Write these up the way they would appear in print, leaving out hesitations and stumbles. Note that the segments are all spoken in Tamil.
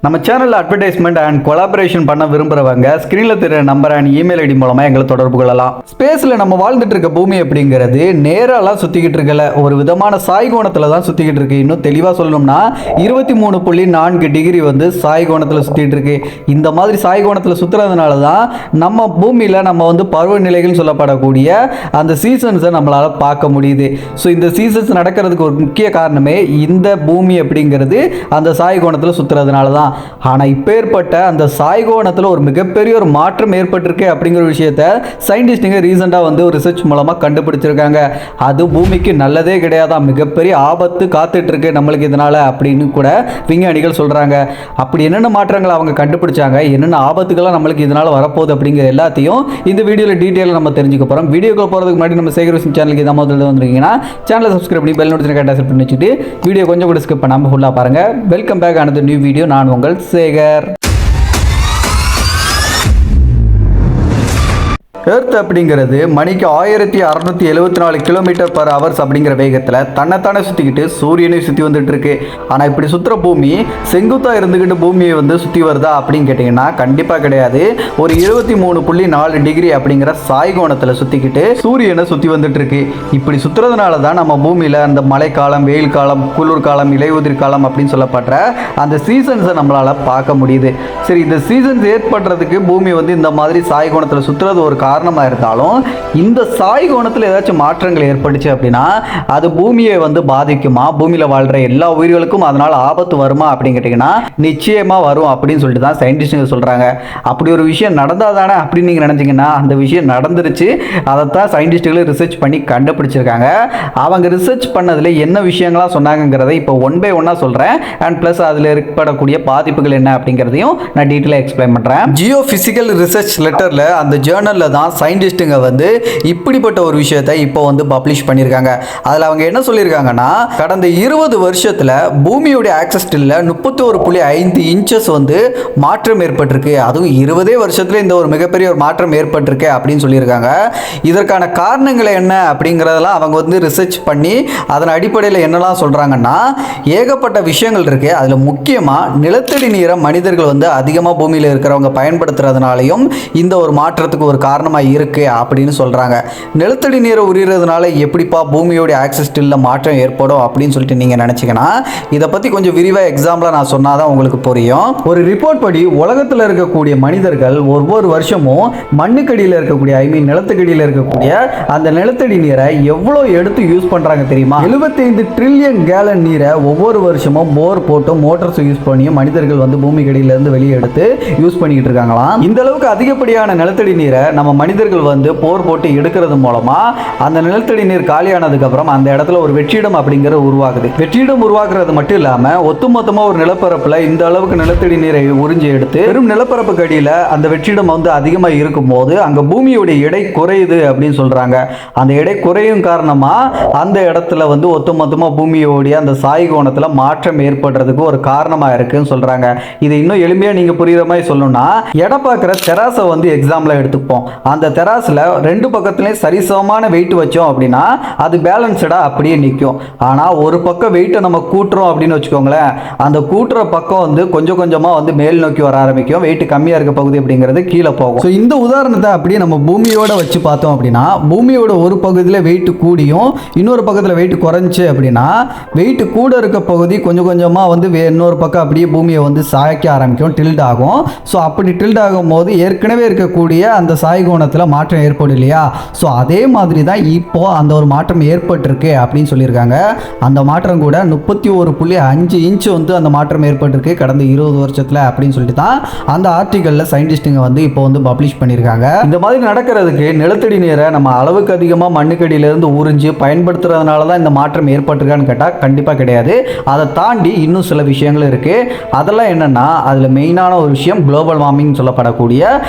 நம்ம சேனலில் அட்வர்டைஸ்மெண்ட் அண்ட் கொலாபரேஷன் பண்ண விரும்புகிறவங்க ஸ்க்ரீனில் தெரிகிற நம்பர் அண்ட் இமெயில் ஐடி மூலமாக எங்களை தொடர்பு கொள்ளலாம். ஸ்பேஸில் நம்ம வாழ்ந்துட்டு இருக்க பூமி அப்படிங்கிறது நேரெல்லாம் சுற்றிக்கிட்டு இருக்கல, ஒரு விதமான சாய்கோணத்தில் தான் சுற்றிக்கிட்டு இருக்கு. இன்னும் தெளிவாக சொல்லணும்னா 23.4 டிகிரி வந்து சாய்கோணத்தில் சுற்றிட்டு இருக்கு. இந்த மாதிரி சாய்கோணத்தில் சுற்றுறதுனால தான் நம்ம பூமியில் நம்ம வந்து பருவநிலைகள் சொல்லப்படக்கூடிய அந்த சீசன்ஸை நம்மளால் பார்க்க முடியுது. ஸோ இந்த சீசன்ஸ் நடக்கிறதுக்கு ஒரு முக்கிய காரணமே இந்த பூமி அப்படிங்கிறது அந்த சாய்கோணத்தில் சுற்றுறதுனால தான். ஆனால் இப்போ ஏற்பட்ட அந்த சாய்கோணத்தில் ஒரு மிகப்பெரிய ஒரு மாற்றம் ஏற்பட்டிருக்கு அப்படிங்கிற விஷயத்த சயின்டிஸ்டுங்க ரீசெண்டாக வந்து ஒரு ரிசர்ச் மூலமாக கண்டுபிடிச்சிருக்காங்க. அது பூமிக்கு நல்லதே கிடையாதான், மிகப்பெரிய ஆபத்து காத்துட்டு இருக்கு நம்மளுக்கு இதனால் அப்படின்னு கூட விஞ்ஞானிகள் சொல்கிறாங்க. அப்படி என்னென்ன மாற்றங்கள் அவங்க கண்டுபிடிச்சாங்க, என்னென்ன ஆபத்துக்கெல்லாம் நம்மளுக்கு இதனால் வரப்போகுது அப்படிங்கிற எல்லாத்தையும் இந்த வீடியோவில் டீட்டெயிலாக நம்ம தெரிஞ்சுக்க போகிறோம். வீடியோக்கு போகிறதுக்கு முன்னாடி நம்ம சேகர் விஷயம் சேனலுக்கு இதை முதல்ல வந்துருக்கீங்கன்னா சேனலை சப்ஸ்கிரைப் பண்ணி பெல் நோட்டிஃபிகேஷன் கரெக்டாக செட் பண்ணி வச்சுட்டு வீடியோ கொஞ்சம் கூட ஸ்கிப் பண்ணாமல் ஃபுல்லாக பாருங்கள். வெல்கம் பேக் ஆனது நியூ வீடியோ. நான் உங்கள் சேகர். எர்த் அப்படிங்கிறது மணிக்கு 1674 km/h அப்படிங்கிற வேகத்தில் தன்னைத்தானே சுற்றிக்கிட்டு சூரியனை சுற்றி வந்துட்டு இருக்கு. ஆனால் இப்படி சுற்றுற பூமி செங்குத்தாக இருந்துக்கிட்டு பூமியை வந்து சுற்றி வருதா அப்படின்னு கேட்டிங்கன்னா கண்டிப்பாக கிடையாது. ஒரு 23.4 டிகிரி அப்படிங்கிற சாய்கோணத்தில் சுற்றிக்கிட்டு சூரியனை சுற்றி வந்துட்டு இருக்கு. இப்படி சுற்றுறதுனால தான் நம்ம பூமியில் அந்த மழைக்காலம், வெயில் காலம், குளிர்காலம், இலையுதிர் காலம் அப்படின்னு சொல்லப்படுற அந்த சீசன்ஸை நம்மளால் பார்க்க முடியுது. சரி, இந்த சீசன்ஸ் ஏற்படுறதுக்கு பூமி வந்து இந்த மாதிரி சாய்கோணத்தில் சுற்றுறது ஒரு காரணமாக இருந்தாலும் இந்த சாய்கோணத்தில் ஏதாச்சும் மாற்றங்கள் ஏற்பட்டுச்சு அப்படின்னா அது பூமியை வந்து பாதிக்குமா, பூமியில் வாழ்கிற எல்லா உயிர்களுக்கும் அதனால் ஆபத்து வருமா அப்படின்னு கேட்டிங்கன்னா நிச்சயமாக வரும் அப்படின்னு சொல்லிட்டு தான் சயின்டிஸ்டுங்க சொல்கிறாங்க. அப்படி ஒரு விஷயம் நடந்தால் தானே அப்படின்னு நீங்கள் நினச்சிங்கன்னா அந்த விஷயம் நடந்துருச்சு. அதைத்தான் சயின்டிஸ்டுகளும் ரிசர்ச் பண்ணி கண்டுபிடிச்சிருக்காங்க. அவங்க ரிசர்ச் பண்ணதில் என்ன விஷயங்கள்லாம் சொன்னாங்கிறத இப்போ ஒன் பை ஒன்னாக சொல்கிறேன். அண்ட் ப்ளஸ் அதில் ஏற்படக்கூடிய பாதிப்புகள் என்ன அப்படிங்கிறதையும் நான் டீட்டெயிலாக எக்ஸ்பிளைன் பண்ணுறேன். ஜியோ ஃபிசிக்கல் ரிசர்ச் லெட்டரில் அந்த ஜேர்னலில் தான் சயின்டிஸ்ட்டுங்க வந்து இப்படிப்பட்ட ஒரு விஷயத்தை இப்போ வந்து பப்ளிஷ் பண்ணியிருக்காங்க. அதில் அவங்க என்ன சொல்லியிருக்காங்கன்னா, கடந்த 20 வருஷத்தில் பூமியோடைய ஆக்சஸ்டில் 31.5 இன்ச்சஸ் வந்து மாற்றம் ஏற்பட்டிருக்கு. அதுவும் 20 வருஷத்துல இந்த ஒரு மிகப்பெரிய ஒரு மாற்றம் ஏற்பட்டிருக்கு அப்படின்னு சொல்லியிருக்காங்க. இதற்கான காரணங்களை என்ன அப்படிங்கிறதெல்லாம் அவங்க வந்து ரிசர்ச் பண்ணி அதன் அடிப்படையில் என்னெல்லாம் சொல்கிறாங்கன்னா ஏகப்பட்ட விஷயங்கள் இருக்குது. அதில் முக்கியமாக நிலத்தடி நீரை மனிதர்கள் வந்து அதிகமாக பூமியில் இருக்கிறவங்க பயன்படுத்துறதுனாலையும் இந்த ஒரு மாற்றத்துக்கு ஒரு காரணமாக இருக்கு அப்படின்னு சொல்றாங்க. நிலத்தடி நீரை உரியறதுனால எப்படிப்பா பூமியோட ஆக்சஸ் ஸ்டில்ல மாற்றம் ஏற்படும் அப்படின்னு சொல்லிட்டு நீங்க நினைச்சீங்கன்னா இதை பத்தி கொஞ்சம் விரிவா எக்ஸாம்பிளா நான் சொன்னாதான் உங்களுக்கு புரியும். ஒரு ரிப்போர்ட் படி உலகத்தில் இருக்கக்கூடிய மனிதர்கள் ஒவ்வொரு வருஷமும் மண்ணுக்கடியில் இருக்கக்கூடிய நிலத்துக்கடியில் இருக்கக்கூடிய அந்த நிலத்தடி நீரை எவ்வளோ எடுத்து யூஸ் பண்றாங்க தெரியுமா? 75 ட்ரில்லியன் கேலன் நீரை ஒவ்வொரு வருஷமும் போர் போட்டு மோட்டார்ஸ் யூஸ் பண்ணி மனிதர்கள் வந்து பூமிக்கடியில இருந்து வெளியே எடுத்து யூஸ் பண்ணிக்கிட்டு இருக்காங்களாம். இந்த அளவுக்கு அதிகப்படியான நிலத்தடி நீரை நம்ம மனிதர்கள் வந்து போர் போட்டு எடுக்கிறது மூலமா அந்த நிலத்தடி நீர் காலியானதுக்கு அப்புறம் அந்த இடத்துல ஒரு வெற்றிடம் அப்படிங்கிறது உருவாகுது. வெற்றிடம் உருவாக்குறது மட்டும் இல்லாம ஒட்டுமொத்தமா ஒரு நிலப்பரப்புல இந்த அளவுக்கு நிலத்தடி நீரை உறிஞ்சி எடுத்து வெறும் நிலப்பரப்புக்கு அடியில அந்த வெற்றிடம் வந்து அதிகமா இருக்கும் போது அங்க பூமியோட எடை குறையுது அப்படின்னு சொல்றாங்க. அந்த எடை குறையும் காரணமா அந்த இடத்துல வந்து ஒட்டுமொத்தமா பூமியோடைய அந்த சாய்கோணத்துல மாற்றம் ஏற்படுறதுக்கு ஒரு காரணமா இருக்குன்னு சொல்றாங்க. இது இன்னும் எளிமையா நீங்க புரியுற மாதிரி சொல்லணும்னா எடை பார்க்குற தெராசை வந்து எக்ஸாம்பிளா எடுத்துப்போம். அந்த தெராஸில் ரெண்டு பக்கத்துலேயும் சரிசமமான வெயிட் வச்சோம் அப்படின்னா அது பேலன்ஸ்டாக அப்படியே நிற்கும். ஆனால் ஒரு பக்கம் வெயிட்டை நம்ம கூட்டுறோம் அப்படின்னு வச்சுக்கோங்களேன், அந்த கூட்டுற பக்கம் வந்து கொஞ்சம் கொஞ்சமாக வந்து மேல் நோக்கி வர ஆரம்பிக்கும். வெயிட் கம்மியாக இருக்க பகுதி அப்படிங்கிறது கீழே போகும். ஸோ இந்த உதாரணத்தை அப்படியே நம்ம பூமியோட வச்சு பார்த்தோம் அப்படின்னா பூமியோட ஒரு பகுதியில் வெயிட் கூடியும் இன்னொரு பக்கத்தில் வெயிட் குறைஞ்சி அப்படின்னா வெயிட் கூட இருக்க பகுதி கொஞ்சம் கொஞ்சமாக வந்து இன்னொரு பக்கம் அப்படியே பூமியை வந்து சாய்க்க ஆரம்பிக்கும், டில்ட் ஆகும். ஸோ அப்படி டில்ட் ஆகும் போது ஏற்கனவே இருக்கக்கூடிய அந்த சாய்கோணத்தில் மாற்றம் ஏற்படும் இல்லையா? ஸோ அதே மாதிரி தான் இப்போ அந்த ஒரு மாற்றம் ஏற்பட்டிருக்கு அப்படின்னு சொல்லியிருக்காங்க. அந்த மாற்றம் கூட 31.5 இன்ச் வந்து அந்த மாற்றம் ஏற்பட்டிருக்கு கடந்த 20 வருஷத்தில் அப்படின்னு சொல்லிட்டு தான் அந்த ஆர்டிக்கலில் சயின்டிஸ்டுங்க வந்து இப்போ வந்து பப்ளிஷ் பண்ணியிருக்காங்க. இந்த மாதிரி நடக்கிறதுக்கு நிலத்தடி நீரை நம்ம அளவுக்கு அதிகமாக மண்ணுக்கடியிலிருந்து உறிஞ்சி பயன்படுத்துறதுனால தான் இந்த மாற்றம் ஏற்பட்டிருக்கான்னு கேட்டால் கண்டிப்பாக கிடையாது. அதை தாண்டி இன்னும் சில விஷயங்கள் இருக்குது. அதெல்லாம் என்னென்னா அதில் மெயினான ஒரு விஷயம் குளோபல் வார்மிங் சொல்லப்படக்கூடிய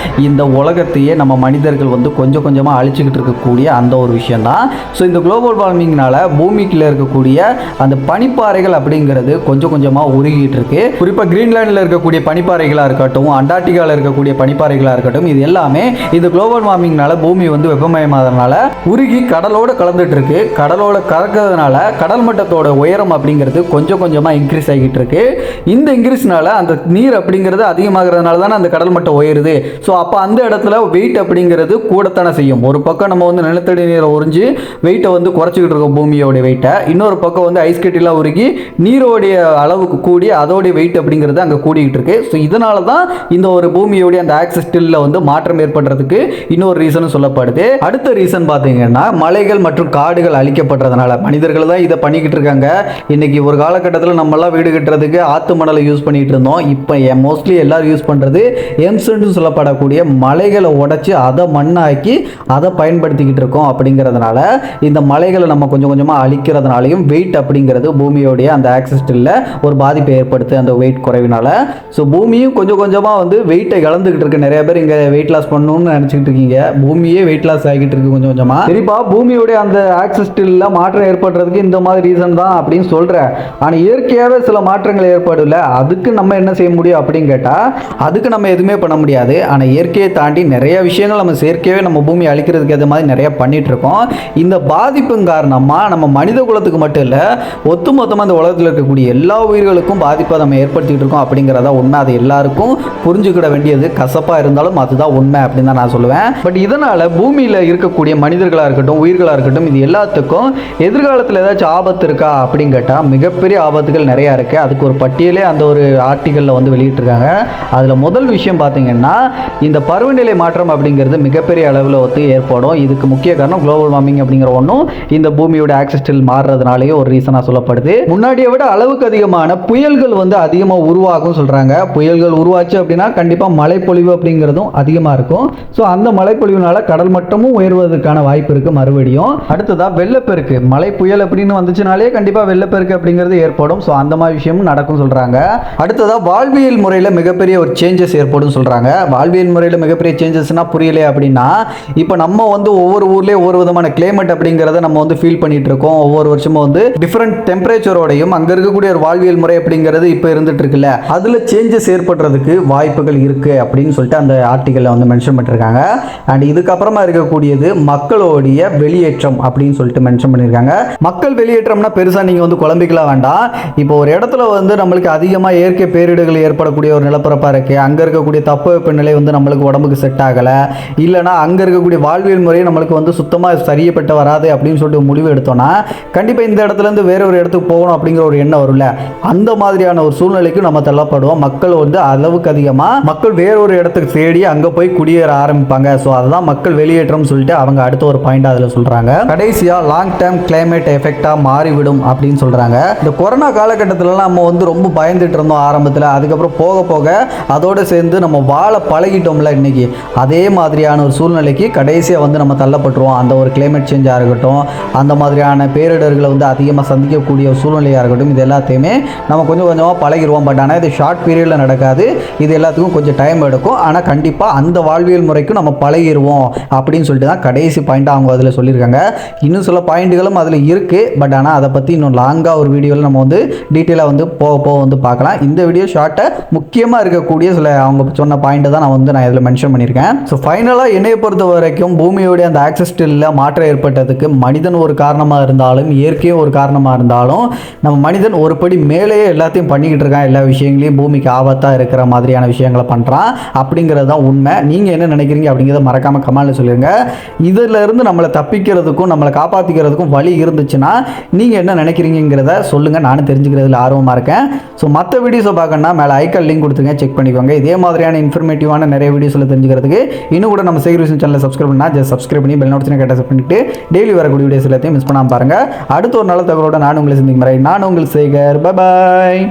இந்த உலகத்தையே நம்ம மனித மனிதர்கள் வந்து கொஞ்சம் கொஞ்சமாக அழிச்சிக்கிட்டு இருக்கக்கூடிய அந்த ஒரு விஷயம் தான். ஸோ இந்த குளோபல் வார்மிங்னால பூமிக்குள்ள இருக்கக்கூடிய அந்த பனிப்பாறைகள் அப்படிங்கிறது கொஞ்சம் கொஞ்சமாக உருகிட்டு இருக்கு. குறிப்பாக கிரீன்லாண்டில் இருக்கக்கூடிய பனிப்பாறைகளாக இருக்கட்டும், அண்டார்டிகாவில் இருக்கக்கூடிய பனிப்பாறைகளாக இருக்கட்டும், இது எல்லாமே இந்த குளோபல் வார்மிங்னால பூமி வந்து வெப்பமயமாதனால உருகி கடலோட கலந்துட்டு இருக்கு. கடலோட கலக்கிறதுனால கடல் மட்டத்தோட உயரம் அப்படிங்கிறது கொஞ்சம் கொஞ்சமாக இன்க்ரீஸ் ஆகிட்டு இருக்கு. இந்த இன்க்ரீஸ்னால அந்த நீர் அப்படிங்கிறது அதிகமாகிறதுனால தானே அந்த கடல் மட்டம் உயருது. ஸோ அப்போ அந்த இடத்துல வெயிட் அப்படிங்கிறது கூடத்தானே செய்யும். ஒரு பக்கம் நம்ம வந்து நிலத்தடி நீரை உறிஞ்சி வெயிட்டை வந்து குறைச்சிக்கிட்டு இருக்கோம் பூமியோட வெயிட்டை, இன்னொரு பக்கம் வந்து ஐஸ் கட்டிலாம் உருகி நீரோடைய அளவுக்கு கூடி அதோடைய வெயிட் அப்படிங்கிறது அங்கே கூடிக்கிட்டு இருக்கு. ஸோ இதனால தான் இந்த ஒரு பூமியோடைய அந்த ஆக்சஸ் ஸ்டில்ல வந்து மாற்றம் ஏற்படுறதுக்கு இன்னொரு ரீசனும் சொல்லப்படுது. அடுத்த ரீசன் பார்த்தீங்கன்னா மலைகள் மற்றும் காடுகள் அழிக்கப்படுறதுனால மனிதர்கள் தான் இதை பண்ணிக்கிட்டு இருக்காங்க. இன்னைக்கு ஒரு காலகட்டத்தில் நம்மளாம் வீடு கட்டுறதுக்கு ஆத்து மணலை யூஸ் பண்ணிட்டு இருந்தோம். இப்போ மோஸ்ட்லி எல்லாரும் யூஸ் பண்ணுறது எம்சன்ட்னு சொல்லப்படக்கூடிய மலைகளை உடைச்சி அதை மண்ணாக்கி அதை பயன்படுத்திக்கிட்டு இருக்கோம். அப்படிங்கிறதுனால இந்த மலைகளை நம்ம கொஞ்சம் கொஞ்சமாக அழிக்கிறதுனாலையும் வெயிட் அப்படிங்கிறது பூமியோடைய அந்த ஆக்சஸ் ஸ்டில்ல ஒரு பாதிப்பை ஏற்படுத்து அந்த வெயிட் குறைவினால. ஸோ பூமியும் கொஞ்சம் கொஞ்சமாக வந்து வெயிட்டை இழந்துகிட்டு இருக்கு. நிறைய பேர் இங்கே வெயிட் லாஸ் பண்ணணும்னு நினச்சிக்கிட்டு இருக்கீங்க, பூமியே வெயிட் லாஸ் ஆகிட்டு இருக்கு கொஞ்சம் கொஞ்சமாக. சரிப்பா, பூமியோடைய அந்த ஆக்சஸ் ஸ்டில்ல மாற்றம் ஏற்படுறதுக்கு இந்த மாதிரி ரீசன் தான் அப்படின்னு சொல்கிறேன். ஆனால் இயற்கையாகவே சில மாற்றங்கள் ஏற்படல, அதுக்கு நம்ம என்ன செய்ய முடியும் அப்படின்னு கேட்டால் அதுக்கு நம்ம எதுவுமே பண்ண முடியாது. ஆனால் இயற்கையை தாண்டி நிறைய விஷயங்கள் நம்ம செயற்கையாகவே நம்ம பூமி அழிக்கிறதுக்கு ஏற்ற மாதிரி நிறைய பண்ணிட்டு இருக்கோம். இந்த பாதிப்பின் காரணமாக நம்ம மனித குலத்துக்கு மட்டும் இல்லை, ஒட்டுமொத்தமாக இந்த உலகத்தில் இருக்கக்கூடிய எல்லா உயிர்களுக்கும் பாதிப்பை நம்ம ஏற்படுத்திக்கிட்டு இருக்கோம். அப்படிங்கிறதா உண்மை. அது எல்லாருக்கும் புரிஞ்சுக்கிட வேண்டியது கசப்பாக இருந்தாலும் அதுதான் உண்மை அப்படின்னு தான் நான் சொல்லுவேன். பட் இதனால் பூமியில் இருக்கக்கூடிய மனிதர்களாக இருக்கட்டும், உயிர்களாக இருக்கட்டும், இது எல்லாத்துக்கும் எதிர்காலத்தில் ஏதாச்சும் ஆபத்து இருக்கா அப்படின்னு கேட்டால் மிகப்பெரிய ஆபத்துகள் நிறையா இருக்குது. அதுக்கு ஒரு பட்டியலே அந்த ஒரு ஆர்டிக்கலில் வந்து வெளியிட்டிருக்காங்க. அதில் முதல் விஷயம் பார்த்தீங்கன்னா இந்த பருவநிலை மாற்றம் அப்படிங்கிறது மிகப்பெரிய அளவில் வந்து ஏற்படும். இதுக்கு முக்கிய காரணம் குளோபல் வார்மிங் அப்படிங்கிற ஒன்றும் இந்த பூமியோட ஆக்சஸ் ஸ்டில் மாறுறதுனாலேயே ஒரு ரீசனாக சொல்லப்படுது. முன்னாடியை விட அளவுக்கு அதிகமான புயல்கள் வந்து அதிகமாக உருவாகும் சொல்கிறாங்க. புயல்கள் உருவாச்சு அப்படின்னா கண்டிப்பாக மழைப்பொழிவு அப்படிங்கிறதும் அதிகமாக இருக்கும். ஸோ அந்த மழைப்பொழிவுனால கடல் மட்டமும் உயர்வதற்கான வாய்ப்பு இருக்குது மறுபடியும். அடுத்ததாக வெள்ளப்பெருக்கு, மழை புயல் அப்படின்னு வந்துச்சுனாலே கண்டிப்பாக வெள்ளப்பெருக்கு அப்படிங்கிறது ஏற்படும். ஸோ அந்த மாதிரி விஷயமும் நடக்கும் சொல்கிறாங்க. அடுத்ததாக வாழ்வியல் முறையில் மிகப்பெரிய ஒரு சேஞ்சஸ் ஏற்படும் சொல்கிறாங்க. வாழ்வியல் முறையில் மிகப்பெரிய சேஞ்சஸ்னா புரியல அப்படின்னா, இப்போ நம்ம வந்து ஒவ்வொரு ஊர்லேயும் ஒவ்வொரு விதமான கிளைமேட் அப்படிங்கிறத நம்ம வந்து ஃபீல் பண்ணிட்டு இருக்கோம். ஒவ்வொரு வருஷமும் வந்து டிஃப்ரெண்ட் டெம்பரேச்சரோடையும் அங்கே இருக்கக்கூடிய ஒரு வாழ்வியல் முறை அப்படிங்கிறது இப்போ இருந்துட்டு இருக்குல்ல, அதில் சேஞ்சஸ் ஏற்படுறதுக்கு வாய்ப்புகள் இருக்கு அப்படின்னு சொல்லிட்டு அந்த ஆர்டிக்கலில் வந்து மென்ஷன் பண்ணியிருக்காங்க. அண்ட் இதுக்கப்புறமா இருக்கக்கூடியது மக்களுடைய வெளியேற்றம் அப்படின்னு சொல்லிட்டு மென்ஷன் பண்ணியிருக்காங்க. மக்கள் வெளியேற்றம்னா பெருசாக நீங்கள் வந்து குழம்பிக்கலாம் வேண்டாம். இப்போ ஒரு இடத்துல வந்து நம்மளுக்கு அதிகமாக இயற்கை பேரிடர்கள் ஏற்படக்கூடிய ஒரு நிலப்பரப்பாக இருக்குது, அங்கே இருக்கக்கூடிய தட்பவெப்பநிலை வந்து நம்மளுக்கு உடம்புக்கு செட் ஆகலை, இல்லைனா அங்கே இருக்கக்கூடிய வாழ்வியல் முறையை நம்மளுக்கு வந்து சுத்தமாக சரியப்பட்டு வராது அப்படின்னு சொல்லிட்டு முடிவு எடுத்தோம்னா கண்டிப்பாக இந்த இடத்துலேருந்து வேற ஒரு இடத்துக்கு போகணும் அப்படிங்கிற ஒரு எண்ணம் வரும்ல, அந்த மாதிரியான ஒரு சூழ்நிலைக்கு நம்ம தள்ளப்படுவோம். மக்கள் வந்து அளவுக்கு அதிகமாக மக்கள் வேற ஒரு இடத்துக்கு தேடி அங்கே போய் குடியேற ஆரம்பிப்பாங்க. ஸோ அதுதான் மக்கள் வெளியேற்றம் சொல்லிட்டு அவங்க அடுத்த ஒரு பாயிண்ட் அதில் சொல்கிறாங்க. கடைசியாக லாங் டேர்ம் கிளைமேட் எஃபெக்டாக மாறிவிடும் அப்படின்னு சொல்கிறாங்க. இந்த கொரோனா காலகட்டத்திலலாம் நம்ம வந்து ரொம்ப பயந்துட்டு இருந்தோம் ஆரம்பத்தில், அதுக்கப்புறம் போக போக அதோடு சேர்ந்து நம்ம வாழ பழகிட்டோம்ல இன்னைக்கு, அதே மாதிரியான ஒரு சூழ்நிலைக்கு கடைசியாக வந்து நம்ம தள்ளப்பட்டுருவோம். அந்த ஒரு கிளைமேட் சேஞ்சாக இருக்கட்டும், அந்த மாதிரியான பேரிடர்களை வந்து அதிகமாக சந்திக்கக்கூடிய சூழ்நிலையாக இருக்கட்டும், இது எல்லாத்தையுமே நம்ம கொஞ்சம் கொஞ்சமாக பழகிடுவோம். பட் ஆனால் இது ஷார்ட் பீரியடில் நடக்காது, இது எல்லாத்துக்கும் கொஞ்சம் டைம் எடுக்கும். ஆனால் கண்டிப்பாக அந்த வாழ்வியல் முறைக்கும் நம்ம பழகிடுவோம் அப்படின்னு சொல்லிட்டு தான் கடைசி பாயிண்ட்டாக அவங்க அதில் சொல்லியிருக்காங்க. இன்னும் சில பாயிண்ட்டுகளும் அதில் இருக்குது. பட் ஆனால் அதை பற்றி இன்னும் லாங்காக ஒரு வீடியோவில் நம்ம வந்து டீட்டெயிலாக வந்து போக போக வந்து பார்க்கலாம். இந்த வீடியோ ஷார்ட்டை முக்கியமாக இருக்கக்கூடிய சில அவங்க சொன்ன பாயிண்ட்டை தான் நான் இதில் மென்ஷன் பண்ணியிருக்கேன். ஸோ ஃபைனலாக என்னையை பொறுத்த வரைக்கும் பூமியோடைய அந்த ஆக்சஸ் ஸ்டில்ல மாற்றம் ஏற்பட்டதுக்கு மனிதன் ஒரு காரணமாக இருந்தாலும் இயற்கையும் ஒரு காரணமாக இருந்தாலும் நம்ம மனிதன் ஒரு படி மேலேயே எல்லாத்தையும் பண்ணிக்கிட்டு இருக்கான். எல்லா விஷயங்களையும் பூமிக்கு ஆபத்தாக இருக்கிற மாதிரியான விஷயங்களை பண்ணுறான் அப்படிங்கிறது தான் உண்மை. நீங்கள் என்ன நினைக்கிறீங்க அப்படிங்கிறத மறக்காமல் கமெண்ட்ல சொல்லுங்க. இதில் இருந்து நம்மளை தப்பிக்கிறதுக்கும் நம்மளை காப்பாற்றிக்கிறதுக்கும் வழி இருந்துச்சுன்னா நீங்கள் என்ன நினைக்கிறீங்கிறத சொல்லுங்கள். நானும் தெரிஞ்சுக்கிறதுல ஆர்வமாக இருக்கேன். ஸோ மற்ற வீடியோஸை பார்க்கணுன்னா மேலே ஐக்கான் லிங்க் கொடுத்துங்க, செக் பண்ணிக்கோங்க. இதே மாதிரியான இன்ஃபர்மேட்டிவான நிறைய வீடியோஸில் தெரிஞ்சுக்கிறதுக்கு இன்னும் கூட நம்ம சேகர் விஷயம் சேனலை சப்ஸ்கிரைப் பண்ணால் ஜஸ்ட் சப்ஸ்கிரைப் பண்ணி பெல் நோட்டிஃபிகேஷன் கேட்ட செட் பண்ணிட்டு டெய்லி வரக்கூடிய வீடியோஸ் எல்லாத்தையும் மிஸ் பண்ணாமல் பாருங்கள். அடுத்த ஒரு நல்ல தகவலோட நான் உங்களை சந்திக்கும் வரை நான் உங்கள் சேகர். Bye bye.